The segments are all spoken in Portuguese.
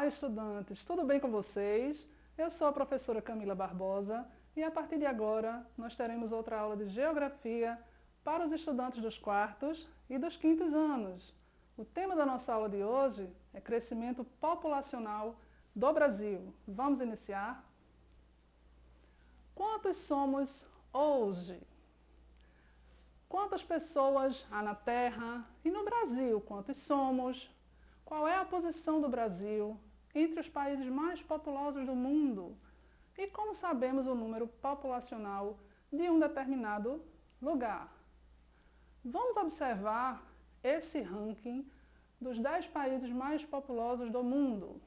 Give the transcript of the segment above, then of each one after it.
Olá, estudantes! Tudo bem com vocês? Eu sou a professora Camila Barbosa e a partir de agora nós teremos outra aula de Geografia para os estudantes dos quartos e dos quintos anos. O tema da nossa aula de hoje é crescimento populacional do Brasil. Vamos iniciar? Quantos somos hoje? Quantas pessoas há na Terra e no Brasil? Quantos somos? Qual é a posição do Brasil entre os países mais populosos do mundo? E como sabemos o número populacional de um determinado lugar? Vamos observar esse ranking dos 10 países mais populosos do mundo.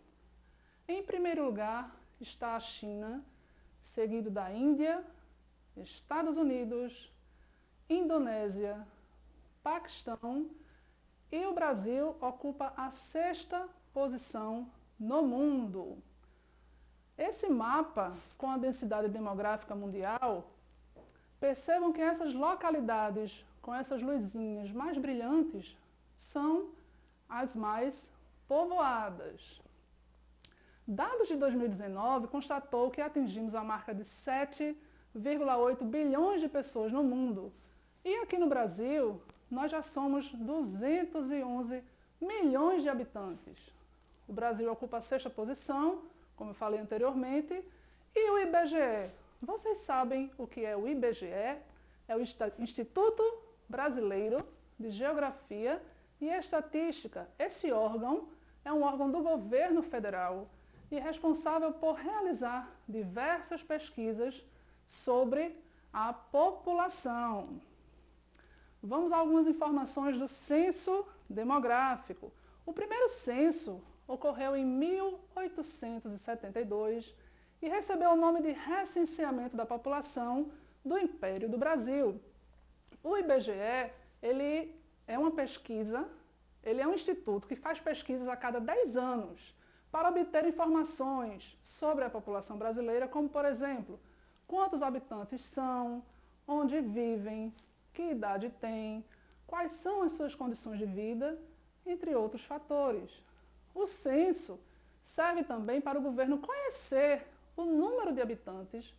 Em primeiro lugar está a China, seguido da Índia, Estados Unidos, Indonésia, Paquistão e o Brasil ocupa a 6ª posição no mundo. Esse mapa com a densidade demográfica mundial, percebam que essas localidades com essas luzinhas mais brilhantes são as mais povoadas. Dados de 2019 constatou que atingimos a marca de 7,8 bilhões de pessoas no mundo. E aqui no Brasil, nós já somos 211 milhões de habitantes. O Brasil ocupa a 6ª posição, como eu falei anteriormente, e o IBGE. Vocês sabem o que é o IBGE? É o Instituto Brasileiro de Geografia e Estatística. Esse órgão é um órgão do governo federal e responsável por realizar diversas pesquisas sobre a população. Vamos a algumas informações do censo demográfico. O primeiro censo ocorreu em 1872 e recebeu o nome de Recenseamento da População do Império do Brasil. O IBGE, ele é uma pesquisa, ele é um instituto que faz pesquisas a cada 10 anos para obter informações sobre a população brasileira, como, por exemplo, quantos habitantes são, onde vivem, que idade tem, quais são as suas condições de vida, entre outros fatores. O censo serve também para o governo conhecer o número de habitantes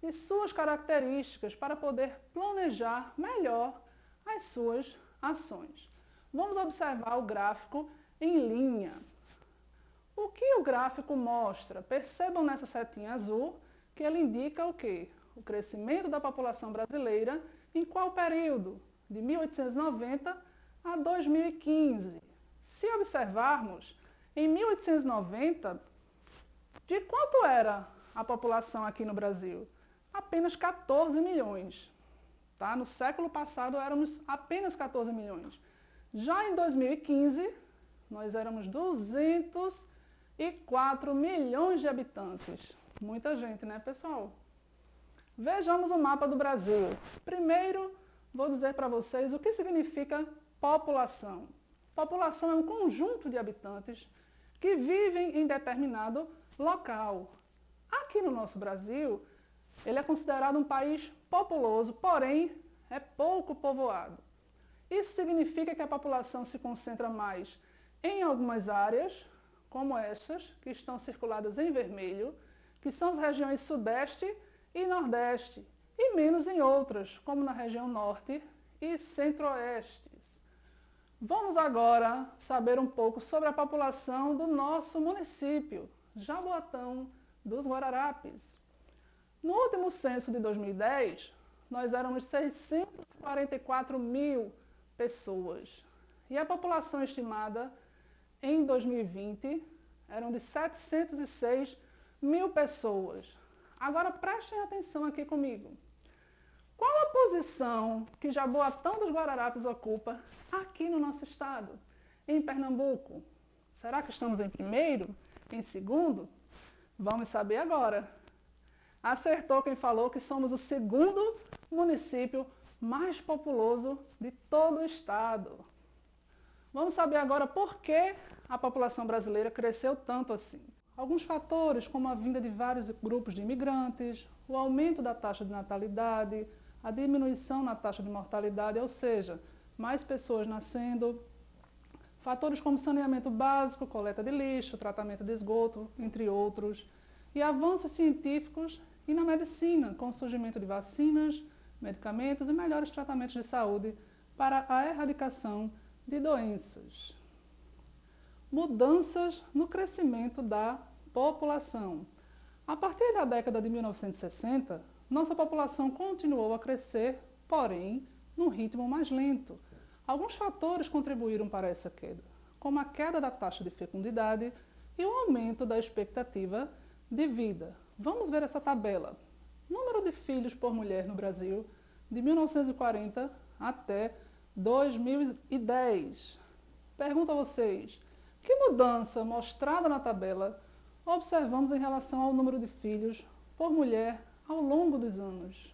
e suas características para poder planejar melhor as suas ações. Vamos observar o gráfico em linha. O que o gráfico mostra? Percebam nessa setinha azul que ele indica o quê? O crescimento da população brasileira em qual período? De 1890 a 2015. Se observarmos, em 1890, de quanto era a população aqui no Brasil? Apenas 14 milhões. Tá? No século passado éramos apenas 14 milhões. Já em 2015, nós éramos 204 milhões de habitantes. Muita gente, né, pessoal? Vejamos o mapa do Brasil. Primeiro, vou dizer para vocês o que significa população. População é um conjunto de habitantes que vivem em determinado local. Aqui no nosso Brasil, ele é considerado um país populoso, porém é pouco povoado. Isso significa que a população se concentra mais em algumas áreas, como estas, que estão circuladas em vermelho, que são as regiões Sudeste e Nordeste, e menos em outras, como na região Norte e Centro-Oeste. Vamos agora saber um pouco sobre a população do nosso município, Jaboatão dos Guararapes. No último censo de 2010, nós éramos 644 mil pessoas, e a população estimada em 2020 eram de 706 mil pessoas. Agora prestem atenção aqui comigo. Qual a posição que Jaboatão dos Guararapes ocupa aqui no nosso estado, em Pernambuco? Será que estamos em primeiro? Em segundo? Vamos saber agora. Acertou quem falou que somos o segundo município mais populoso de todo o estado. Vamos saber agora por que a população brasileira cresceu tanto assim. Alguns fatores, como a vinda de vários grupos de imigrantes, o aumento da taxa de natalidade, a diminuição na taxa de mortalidade, ou seja, mais pessoas nascendo, Fatores como saneamento básico, coleta de lixo, tratamento de esgoto, entre outros. E avanços científicos e na medicina, com o surgimento de vacinas, medicamentos e melhores tratamentos de saúde para a erradicação de doenças. Mudanças no crescimento da população. A partir da década de 1960, nossa população continuou a crescer, porém, num ritmo mais lento. Alguns fatores contribuíram para essa queda, como a queda da taxa de fecundidade e o aumento da expectativa de vida. Vamos ver essa tabela. Número de filhos por mulher no Brasil de 1940 até 2010. Pergunto a vocês, que mudança mostrada na tabela observamos em relação ao número de filhos por mulher ao longo dos anos?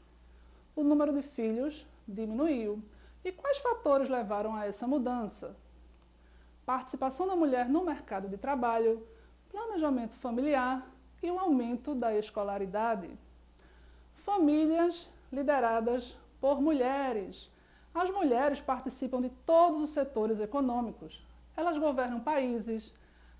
O número de filhos diminuiu. E quais fatores levaram a essa mudança? Participação da mulher no mercado de trabalho, planejamento familiar e o aumento da escolaridade. Famílias lideradas por mulheres. As mulheres participam de todos os setores econômicos. Elas governam países,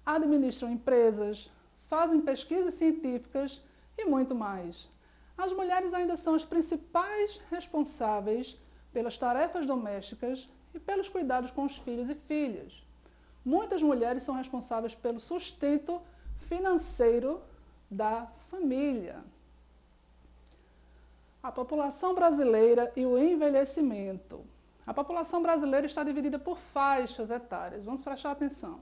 administram empresas, fazem pesquisas científicas e muito mais. As mulheres ainda são as principais responsáveis pelas tarefas domésticas e pelos cuidados com os filhos e filhas. Muitas mulheres são responsáveis pelo sustento financeiro da família. A população brasileira e o envelhecimento. A população brasileira está dividida por faixas etárias. Vamos prestar atenção.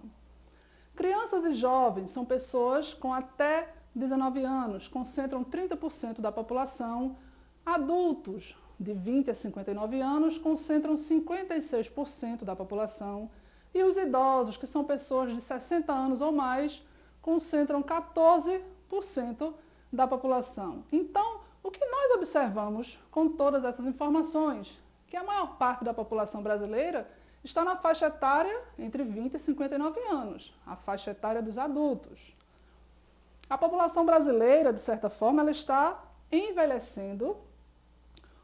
Crianças e jovens são pessoas com até 19 anos, concentram 30% da população. Adultos de 20 a 59 anos concentram 56% da população. E os idosos, que são pessoas de 60 anos ou mais, concentram 14% da população. Então, o que nós observamos com todas essas informações? Que a maior parte da população brasileira está na faixa etária entre 20 e 59 anos, a faixa etária dos adultos. A população brasileira, de certa forma, ela está envelhecendo,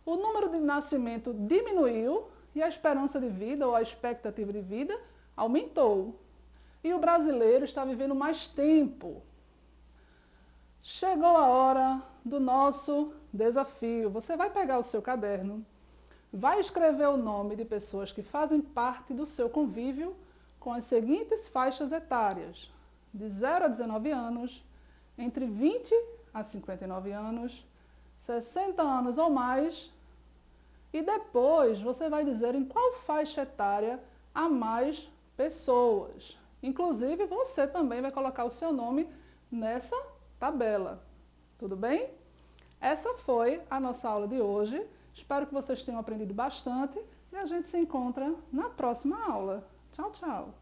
o número de nascimento diminuiu e a esperança de vida ou a expectativa de vida aumentou. E o brasileiro está vivendo mais tempo. Chegou a hora do nosso desafio. Você vai pegar o seu caderno, vai escrever o nome de pessoas que fazem parte do seu convívio com as seguintes faixas etárias: de 0 a 19 anos, entre 20 a 59 anos, 60 anos ou mais, e depois você vai dizer em qual faixa etária há mais pessoas. Inclusive, você também vai colocar o seu nome nessa tabela. Tudo bem? Essa foi a nossa aula de hoje. Espero que vocês tenham aprendido bastante e a gente se encontra na próxima aula. Tchau, tchau!